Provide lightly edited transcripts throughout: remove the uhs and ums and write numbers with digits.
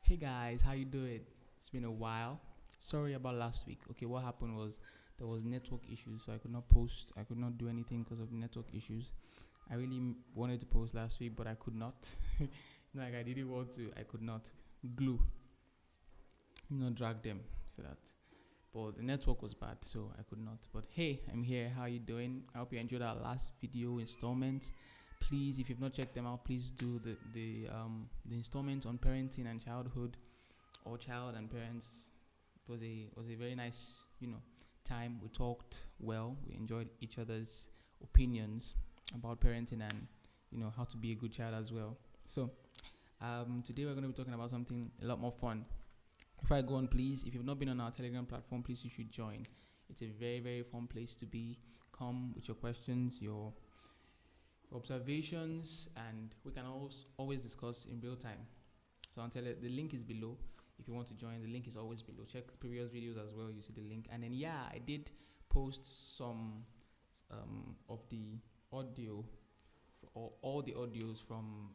Hey guys, how you doing? It's been a while. Sorry about last week. Okay, what happened was there was network issues, so I could not post. I could not do anything because of the network issues. I really wanted to post last week, but I could not. Like I didn't want to. I could not glue. Drag them so that. But the network was bad, so I could not. But hey, I'm here. How you doing? I hope you enjoyed our last video installment. Please, if you've not checked them out, please do the installments on parenting and childhood, or child and parents. It was a very nice time. We talked well. We enjoyed each other's opinions about parenting and how to be a good child as well. So today we're going to be talking about something a lot more fun. Before I go on, please, if you've not been on our Telegram platform, please you should join. It's a very, very fun place to be. Come with your questions, your observations, and we can always discuss in real time. So I'll tell you, the link is below. If you want to join, the link is always below. Check the previous videos as well. You see the link. And then I did post some of the audio, or all the audios from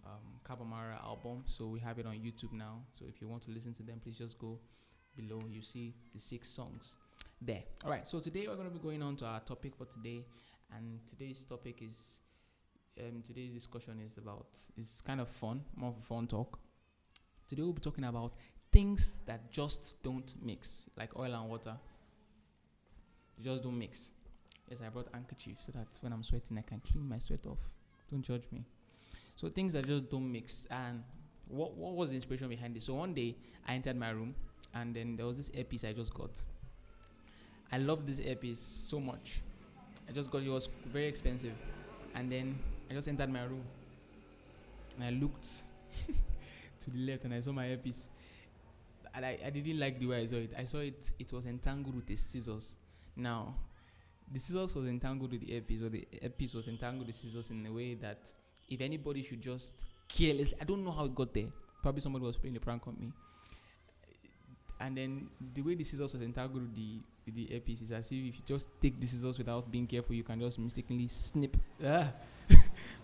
Kabamara album. So we have it on YouTube now. So if you want to listen to them, please just go below. You see the 6 songs there. All right. So today we're going to be going on to our topic for today, and today's topic is today's discussion is kind of fun, more of a fun talk. Today we'll be talking about things that just don't mix, like oil and water. They just don't mix. Yes, I brought handkerchief so that when I'm sweating, I can clean my sweat off. Don't judge me. So things that just don't mix. And what was the inspiration behind this? So one day I entered my room, and then there was this earpiece I just got. I love this earpiece so much. I just got it. Was very expensive, and then I just entered my room and I looked to the left and I saw my earpiece. And I didn't like the way I saw it. I saw it was entangled with the scissors. Now, the scissors was entangled with the earpiece, or the earpiece was entangled with the scissors in a way that if anybody should just carelessly, I don't know how it got there. Probably somebody was playing a prank on me. And then the way the scissors was entangled with the earpiece is as if you just take the scissors without being careful, you can just mistakenly snip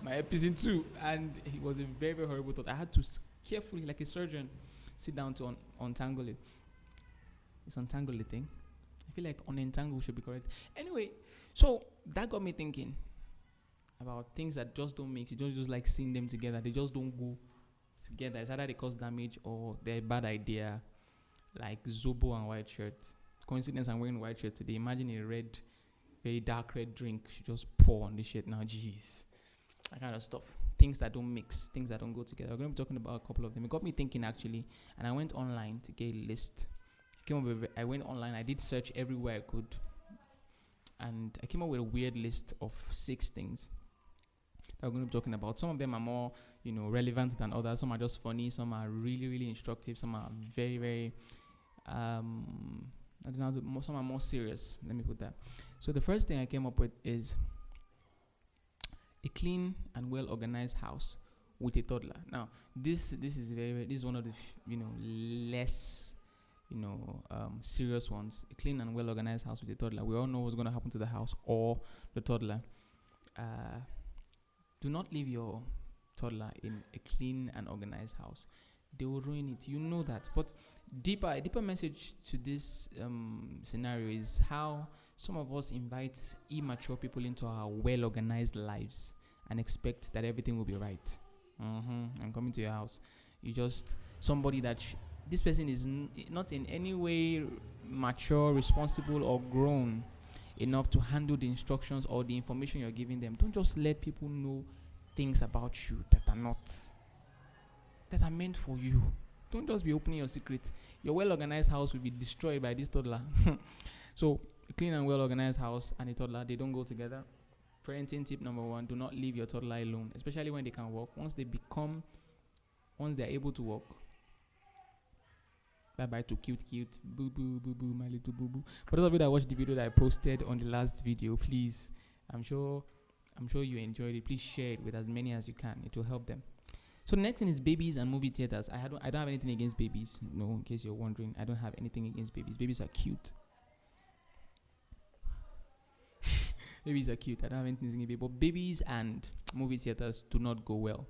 my earpiece in two. And it was a very, very horrible thought. I had to carefully, like a surgeon, sit down to untangle it. It's untangle the thing. I feel like unentangle should be correct. Anyway, so that got me thinking about things that just don't make you don't just like seeing them together. They just don't go together. It's either they cause damage or they're a bad idea. Like Zobo and white shirt. Coincidence, I'm wearing white shirt today. Imagine a red, very dark red drink should just pour on this shirt now. Jeez. That kind of stuff. Things that don't mix. Things that don't go together. We're going to be talking about a couple of them. It got me thinking actually. And I went online to get a list. I went online. I did search everywhere I could. And I came up with a weird list of 6 things that we're going to be talking about. Some of them are more, relevant than others. Some are just funny. Some are really, really instructive. Some are very, very I don't know. Some are more serious. Let me put that. So the first thing I came up with is a clean and well organized house with a toddler. Now, this is this is one of the less serious ones. A clean and well organized house with a toddler. We all know what's going to happen to the house or the toddler. Do not leave your toddler in a clean and organized house. They will ruin it. You know that. But a deeper message to this scenario is how some of us invite immature people into our well-organized lives and expect that everything will be right. I'm coming to your house. You just somebody that this person is not in any way mature, responsible, or grown enough to handle the instructions or the information you're giving them. Don't just let people know things about you that are meant for you. Don't just be opening your secret. Your well-organized house will be destroyed by this toddler. So, a clean and well-organized house and a toddler, they don't go together. Parenting tip number 1, do not leave your toddler alone, especially when they can walk. Once they're able to walk, bye-bye to cute, boo, boo, boo, boo, my little boo, boo. For those of you that watched the video that I posted on the last video, please, I'm sure you enjoyed it. Please share it with as many as you can. It will help them. So the next thing is babies and movie theaters. I don't have anything against babies. No, in case you're wondering, I don't have anything against babies. Babies are cute. Babies are cute. I don't have anything against babies. But babies and movie theaters do not go well.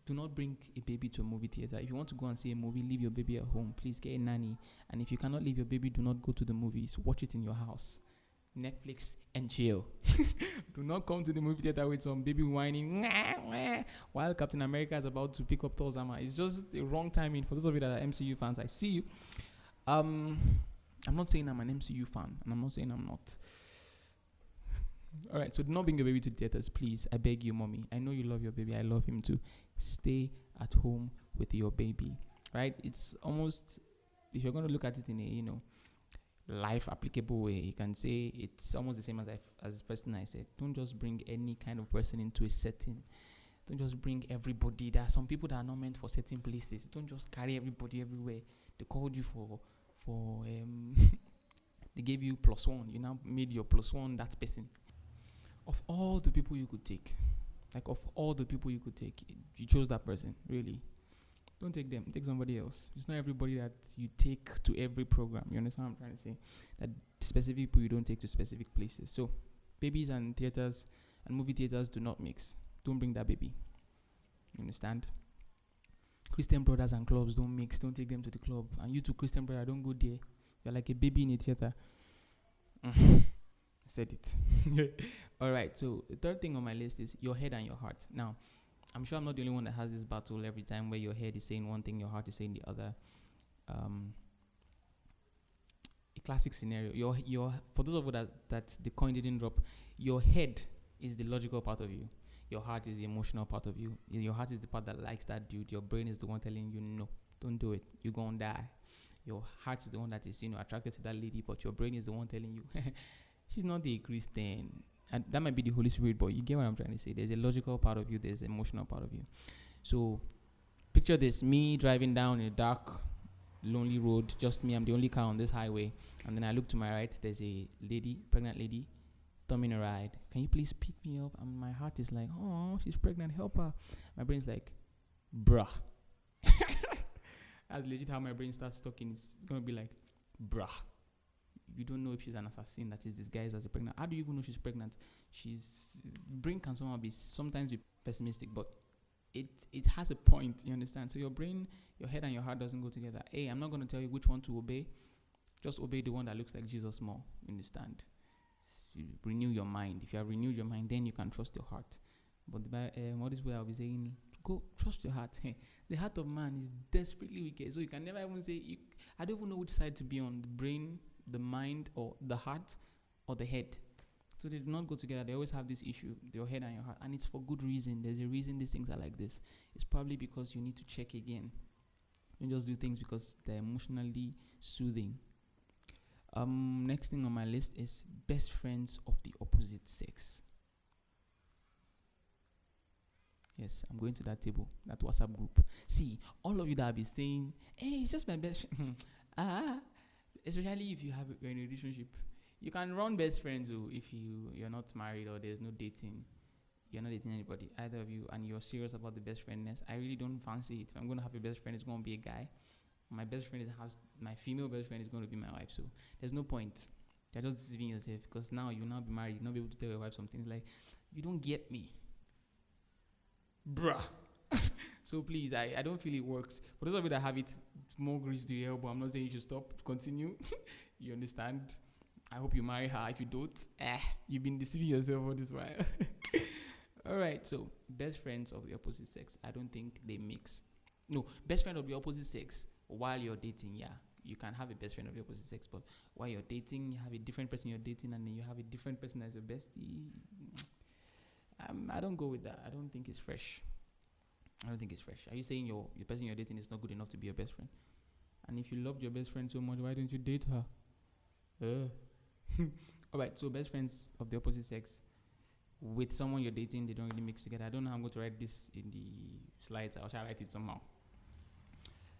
Do not bring a baby to a movie theater. If you want to go and see a movie, leave your baby at home. Please get a nanny. And if you cannot leave your baby, do not go to the movies. Watch it in your house. Netflix and chill. Do not come to the movie theater with some baby whining while Captain America is about to pick up Thor's hammer. It's just the wrong timing. For those of you that are MCU fans, I see you. I'm not saying I'm an MCU fan, and I'm not saying I'm not. All right, so do not bring your baby to the theaters, please. I beg you, mommy. I know you love your baby. I love him too. Stay at home with your baby, right? It's almost, if you're going to look at it in a life applicable way, you can say it's almost the same as the person I said. Don't just bring any kind of person into a setting. Don't just bring everybody. There are some people that are not meant for certain places. Don't just carry everybody everywhere. They called you for they gave you +1. You now made your +1 that person. Of all the people you could take, you chose that person. Really, don't take them. Take somebody else. It's not everybody that you take to every program. You understand what I'm trying to say? That specific people you don't take to specific places. So, babies and theaters and movie theaters do not mix. Don't bring that baby. You understand? Christian brothers and clubs don't mix. Don't take them to the club. And you too, Christian brother, don't go there. You're like a baby in a theater. I said it. All right. So the third thing on my list is your head and your heart. Now, I'm sure I'm not the only one that has this battle every time where your head is saying one thing, your heart is saying the other. A classic scenario. Your for those of you that the coin didn't drop, your head is the logical part of you. Your heart is the emotional part of you. Your heart is the part that likes that dude. Your brain is the one telling you, no, don't do it. You're going to die. Your heart is the one that is, attracted to that lady, but your brain is the one telling you, she's not a Christian. And that might be the Holy Spirit, but you get what I'm trying to say. There's a logical part of you. There's an emotional part of you. So picture this, me driving down a dark, lonely road, just me. I'm the only car on this highway. And then I look to my right. There's a lady, pregnant lady, thumbing a ride. Can you please pick me up? And my heart is like, oh, she's pregnant. Help her. My brain's like, bruh. That's legit how my brain starts talking. It's going to be like, bruh. You don't know if she's an assassin that is disguised as a pregnant. How do you even know she's pregnant? Brain can sometimes be pessimistic, but it has a point, you understand? So your brain, your head and your heart doesn't go together. Hey, I'm not going to tell you which one to obey. Just obey the one that looks like Jesus more, you understand? You renew your mind. If you have renewed your mind, then you can trust your heart. But what is where I'll be saying, go trust your heart. The heart of man is desperately wicked. So you can never even say, I don't even know which side to be on, the brain, the mind, or the heart, or the head. So they do not go together. They always have this issue, your head and your heart. And it's for good reason. There's a reason these things are like this. It's probably because you need to check again. Don't just do things because they're emotionally soothing. Next thing on my list is best friends of the opposite sex. Yes, I'm going to that table, that WhatsApp group. See, all of you that have been saying, hey, it's just my best friend. Especially if you're in a relationship. You can run best friends if you're not married or there's no dating. You're not dating anybody, either of you, and you're serious about the best friendness. I really don't fancy it. If I'm going to have a best friend, it's going to be a guy. My female best friend is going to be my wife. So there's no point. You're just deceiving yourself because now you'll now be married. You'll not be able to tell your wife something. It's like, you don't get me. Bruh. So please, I don't feel it works. For those of you that have it, more grease to your elbow. I'm not saying you should stop. Continue. You understand? I hope you marry her. If you don't, you've been deceiving yourself all this while. All right. So best friends of the opposite sex. I don't think they mix. No, best friend of the opposite sex while you're dating. Yeah, you can have a best friend of the opposite sex, but while you're dating, you have a different person you're dating, and then you have a different person as your bestie. I don't go with that. I don't think it's fresh. Are you saying the person you're dating is not good enough to be your best friend? And if you loved your best friend so much, why don't you date her? All right, so best friends of the opposite sex with someone you're dating, they don't really mix together. I don't know how I'm going to write this in the slides. I shall write it somehow.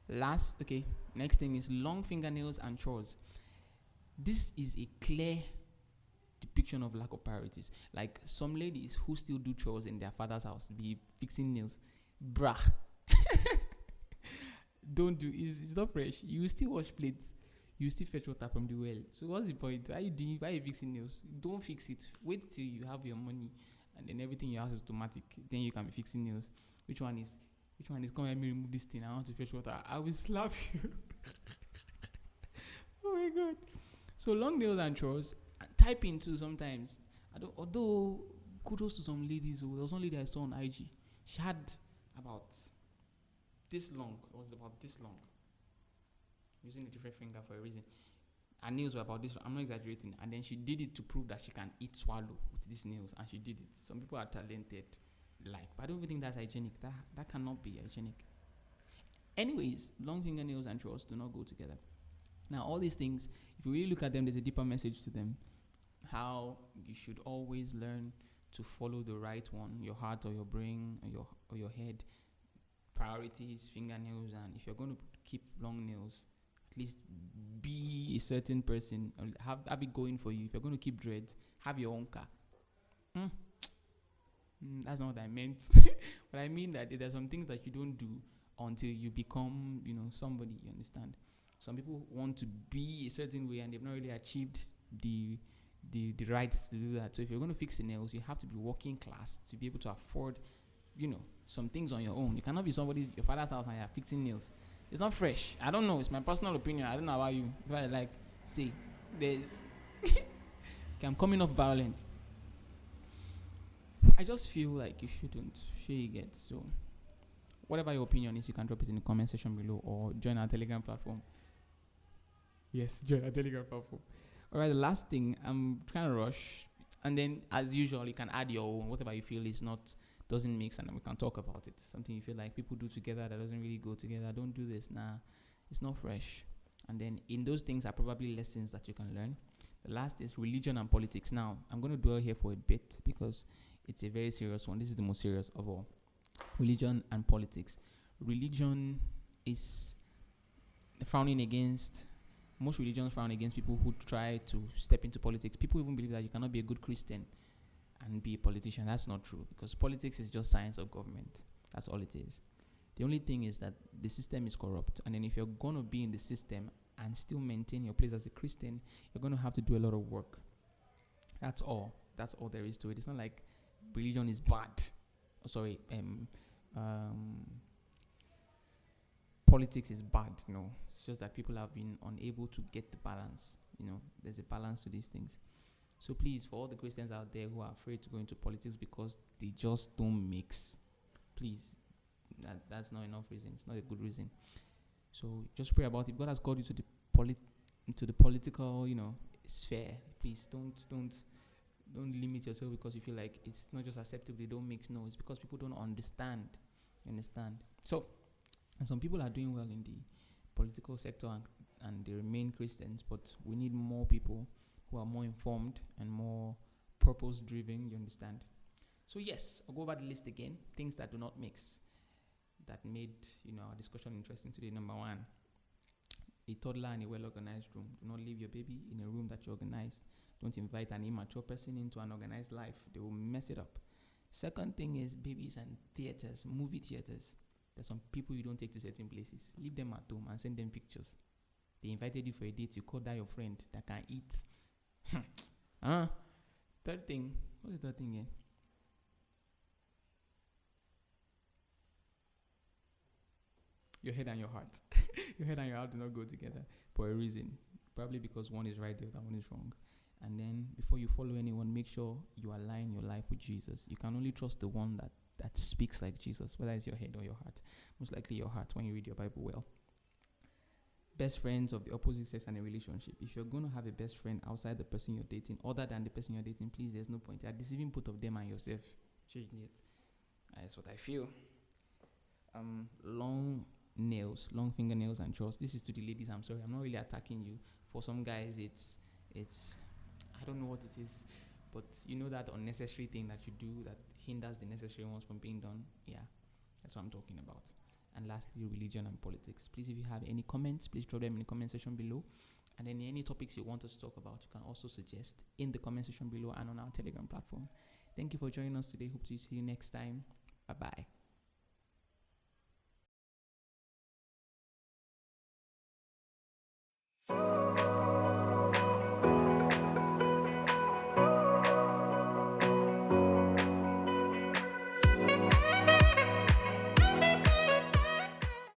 Next thing is long fingernails and chores. This is a clear depiction of lack of priorities. Like some ladies who still do chores in their father's house, be fixing nails. Bruh. Don't do it's not fresh. You still wash plates. You still fetch water from the well. So what's the point? Why are you fixing nails? Don't fix it. Wait till you have your money and then everything in your house is automatic. Then you can be fixing nails. Which one is which one is come help me remove this thing? I want to fetch water. I will slap you. Oh my god. So long nails and chores. Typing too sometimes. I don't. Although kudos to some ladies. There was one lady I saw on IG. She had about this long. It was about this long. Using a different finger for a reason. Her nails were about this. I'm not exaggerating. And then she did it to prove that she can eat swallow with these nails, and she did it. Some people are talented, but I don't even think that's hygienic. That cannot be hygienic. Anyways, long fingernails and chores do not go together. Now, all these things, if you really look at them, there's a deeper message to them. How you should always learn to follow the right one, your heart or your brain or your head. Priorities, fingernails, and if you're going to keep long nails, at least be a certain person. Have it going for you. If you're going to keep dreads, have your own car. That's not what I meant. But I mean that there's some things that you don't do until you become, somebody. You understand? Some people want to be a certain way and they've not really achieved the rights to do that. So if you're going to fix the nails, you have to be working class to be able to afford, some things on your own. You cannot be your father's house and you're fixing nails. It's not fresh. I don't know. It's my personal opinion. I don't know about you. But I'm coming off violent. I just feel like you shouldn't. You get. So whatever your opinion is, you can drop it in the comment section below or join our Telegram platform. Yes, join our Telegram platform. Alright, the last thing, I'm trying to rush. And then as usual, you can add your own, whatever you feel doesn't mix, and then we can talk about it. Something you feel like people do together that doesn't really go together. Don't do this. Nah, it's not fresh. And then in those things are probably lessons that you can learn. The last is religion and politics. Now, I'm going to dwell here for a bit because it's a very serious one. This is the most serious of all. Religion and politics. Religion is frowning against, most religions frown against people who try to step into politics. People even believe that you cannot be a good Christian and be a politician. That's not true, because politics is just science of government. That's all it is. The only thing is that the system is corrupt, and then if you're going to be in the system and still maintain your place as a Christian, you're going to have to do a lot of work. That's all there is to it. It's not like religion is bad. Politics is bad. No, it's just that people have been unable to get the balance. There's a balance to these things. So please, for all the Christians out there who are afraid to go into politics because they just don't mix, please, that's not enough reason. It's not a good reason. So just pray about it. If God has called you to the political, sphere, please don't limit yourself because you feel like it's not just acceptable, they don't mix. No, it's because people don't understand. You understand? So, and some people are doing well in the political sector and they remain Christians, but we need more people who are more informed and more purpose-driven, you understand? So yes, I'll go over the list again. Things that do not mix, that made our discussion interesting today. Number 1, a toddler in a well-organized room. Do not leave your baby in a room that you organized. Don't invite an immature person into an organized life. They will mess it up. Second thing is babies and theaters, movie theaters. There's some people you don't take to certain places. Leave them at home and send them pictures. They invited you for a date. You call that your friend that can eat. Third thing. What's the third thing again? Your head and your heart. Your head and your heart do not go together for a reason. Probably because one is right, the other one is wrong. And then before you follow anyone, make sure you align your life with Jesus. You can only trust the one that speaks like Jesus, whether it's your head or your heart. Most likely your heart when you read your Bible well. Best friends of the opposite sex and a relationship. If you're going to have a best friend outside the person you're dating, other than the person you're dating, please, there's no point. You're deceiving both of them and yourself. Changing it. That's what I feel. Long nails, long fingernails and chores. This is to the ladies. I'm sorry, I'm not really attacking you. For some guys, it's I don't know what it is, but that unnecessary thing that you do that hinders the necessary ones from being done. Yeah, that's what I'm talking about. And lastly, religion and politics. Please, if you have any comments, please drop them in the comment section below. And then any topics you want us to talk about, you can also suggest in the comment section below and on our Telegram platform. Thank you for joining us today. Hope to see you next time. Bye-bye.